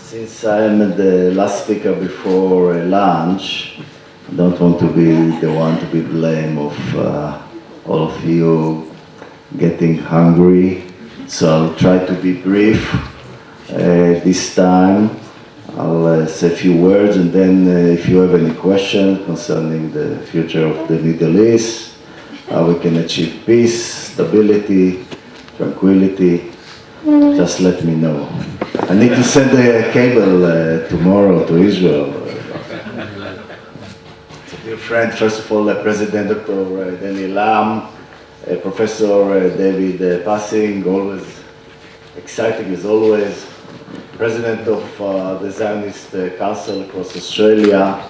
Since I am the last speaker before lunch, I don't want to be the one to be blamed of all of you getting hungry, so I'll try to be brief this time. I'll say a few words, and then if you have any questions concerning the future of the Middle East, how we can achieve peace, stability, tranquility, just let me know. I need to send a cable tomorrow to Israel. Dear friend, first of all, President Dr. Danny Lam, Professor David Passing, always exciting as always, President of the Zionist Council across Australia,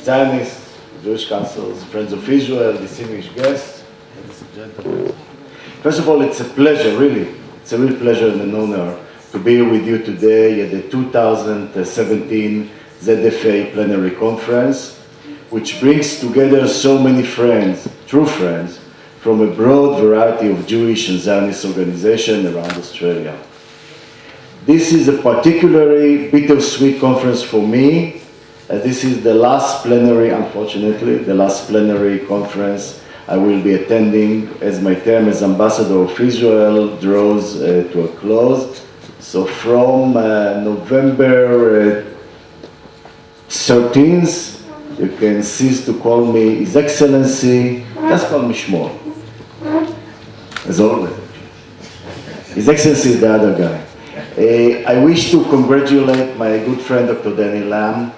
Zionist, Jewish Councils, Friends of Israel, distinguished guests, ladies and gentlemen. First of all, it's a pleasure, really, it's a real pleasure and an honor to be here with you today at the 2017 ZFA Plenary Conference, which brings together so many friends, true friends, from a broad variety of Jewish and Zionist organizations around Australia. This is a particularly bittersweet conference for me, as this is the last plenary, unfortunately, the last plenary conference I will be attending as my term as Ambassador of Israel draws to a close. So from November 13th, you can cease to call me His Excellency, just call me Shmuel, as always. His Excellency is the other guy. I wish to congratulate my good friend Dr. Danny Lam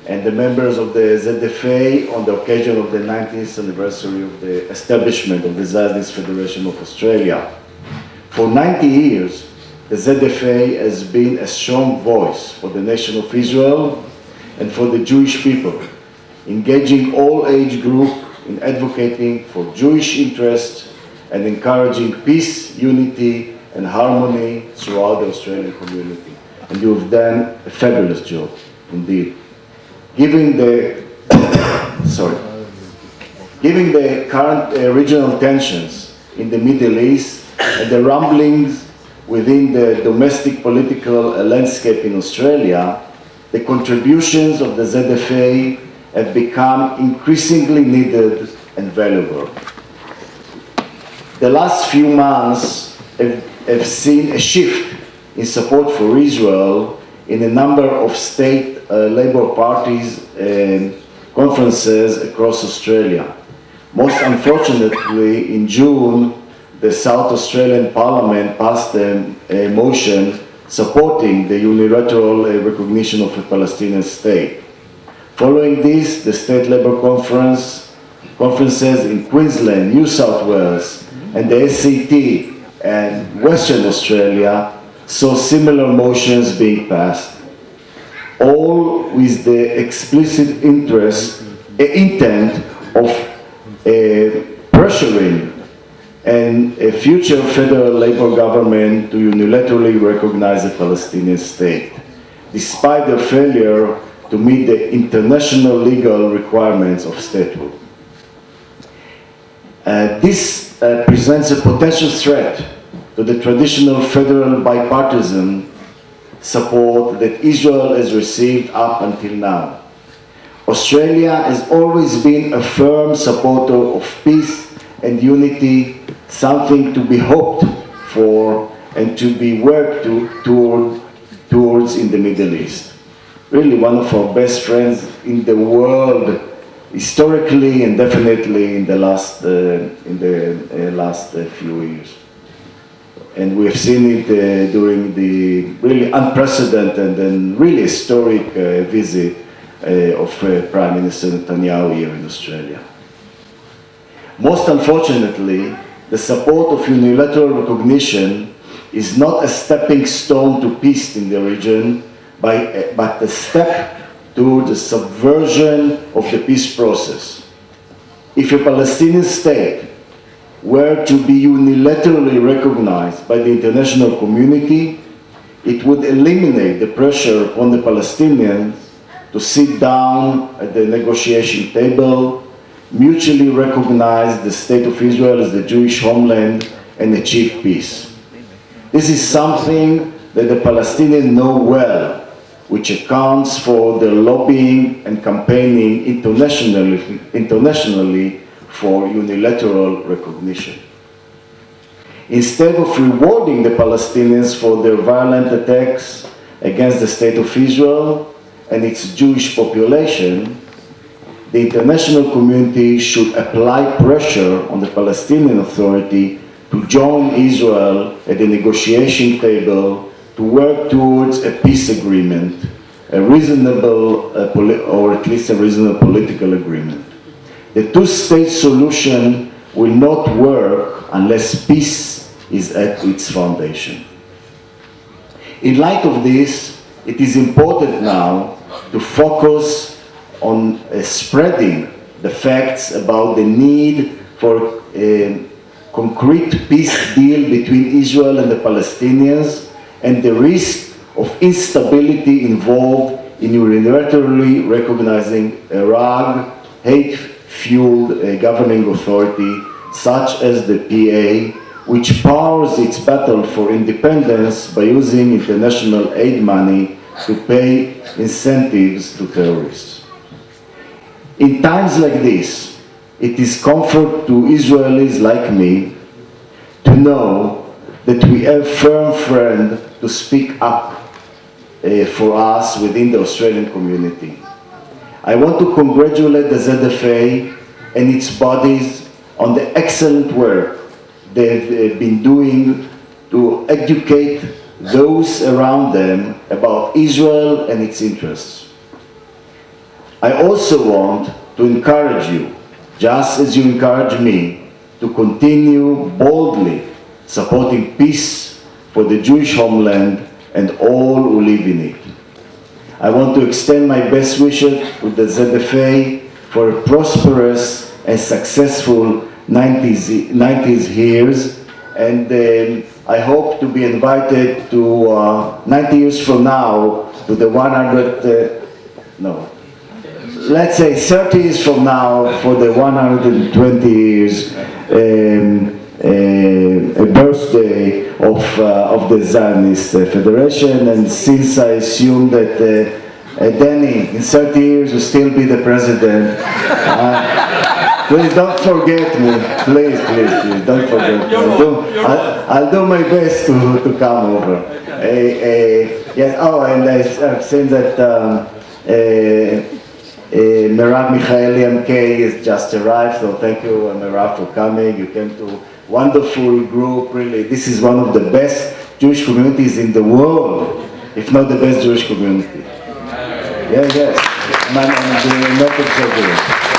and the members of the ZFA on the occasion of the 90th anniversary of the establishment of the Zionist Federation of Australia. For 90 years, the ZFA has been a strong voice for the nation of Israel and for the Jewish people, engaging all age groups in advocating for Jewish interests and encouraging peace, unity, and harmony throughout the Australian community. And you have done a fabulous job, indeed. Given the current regional tensions in the Middle East and the rumblings within the domestic political landscape in Australia, the contributions of the ZFA have become increasingly needed and valuable. The last few months have seen a shift in support for Israel in a number of state Labour parties and conferences across Australia. Most unfortunately, in June, the South Australian Parliament passed a motion supporting the unilateral recognition of a Palestinian state. Following this, the State Labour conferences in Queensland, New South Wales, and the ACT and Western Australia saw similar motions being passed, all with the explicit intent of pressuring a future federal Labour government to unilaterally recognize a Palestinian state, despite their failure to meet the international legal requirements of statehood. This presents a potential threat to the traditional federal bipartisan support that Israel has received up until now. Australia has always been a firm supporter of peace and unity, something to be hoped for and to be worked towards in the Middle East. Really one of our best friends in the world, historically and definitely in the last few years. And we have seen it during the really unprecedented and really historic visit of Prime Minister Netanyahu here in Australia. Most unfortunately, the support of unilateral recognition is not a stepping stone to peace in the region, but a step to the subversion of the peace process. If a Palestinian state were to be unilaterally recognized by the international community, it would eliminate the pressure upon the Palestinians to sit down at the negotiation table, mutually recognize the state of Israel as the Jewish homeland, and achieve peace. This is something that the Palestinians know well, which accounts for their lobbying and campaigning internationally for unilateral recognition. Instead of rewarding the Palestinians for their violent attacks against the State of Israel and its Jewish population, the international community should apply pressure on the Palestinian Authority to join Israel at the negotiation table to work towards a peace agreement, a reasonable, or at least a reasonable political agreement. The two-state solution will not work unless peace is at its foundation. In light of this, it is important now to focus on spreading the facts about the need for a concrete peace deal between Israel and the Palestinians and the risk of instability involved in unilaterally recognizing a rogue, hate-fueled governing authority such as the PA, which powers its battle for independence by using international aid money to pay incentives to terrorists. In times like this, it is comfort to Israelis like me to know that we have firm friends to speak up for us within the Australian community. I want to congratulate the ZFA and its bodies on the excellent work they've been doing to educate those around them about Israel and its interests. I also want to encourage you, just as you encourage me, to continue boldly supporting peace for the Jewish homeland and all who live in it. I want to extend my best wishes to the ZFA for a prosperous and successful 90s years, and I hope to be invited to 90 years from now to the 30 years from now for the 120 years a birthday of the Zionist Federation. And since I assume that Danny in 30 years will still be the president, please don't forget me. Please don't forget me. I'll do my best to come over. Yes. Oh, and I've seen that Merav Michaeli MK has just arrived, so thank you, Merav, for coming. You came to a wonderful group, really. This is one of the best Jewish communities in the world, if not the best Jewish community. Yes, I'm not exaggerating.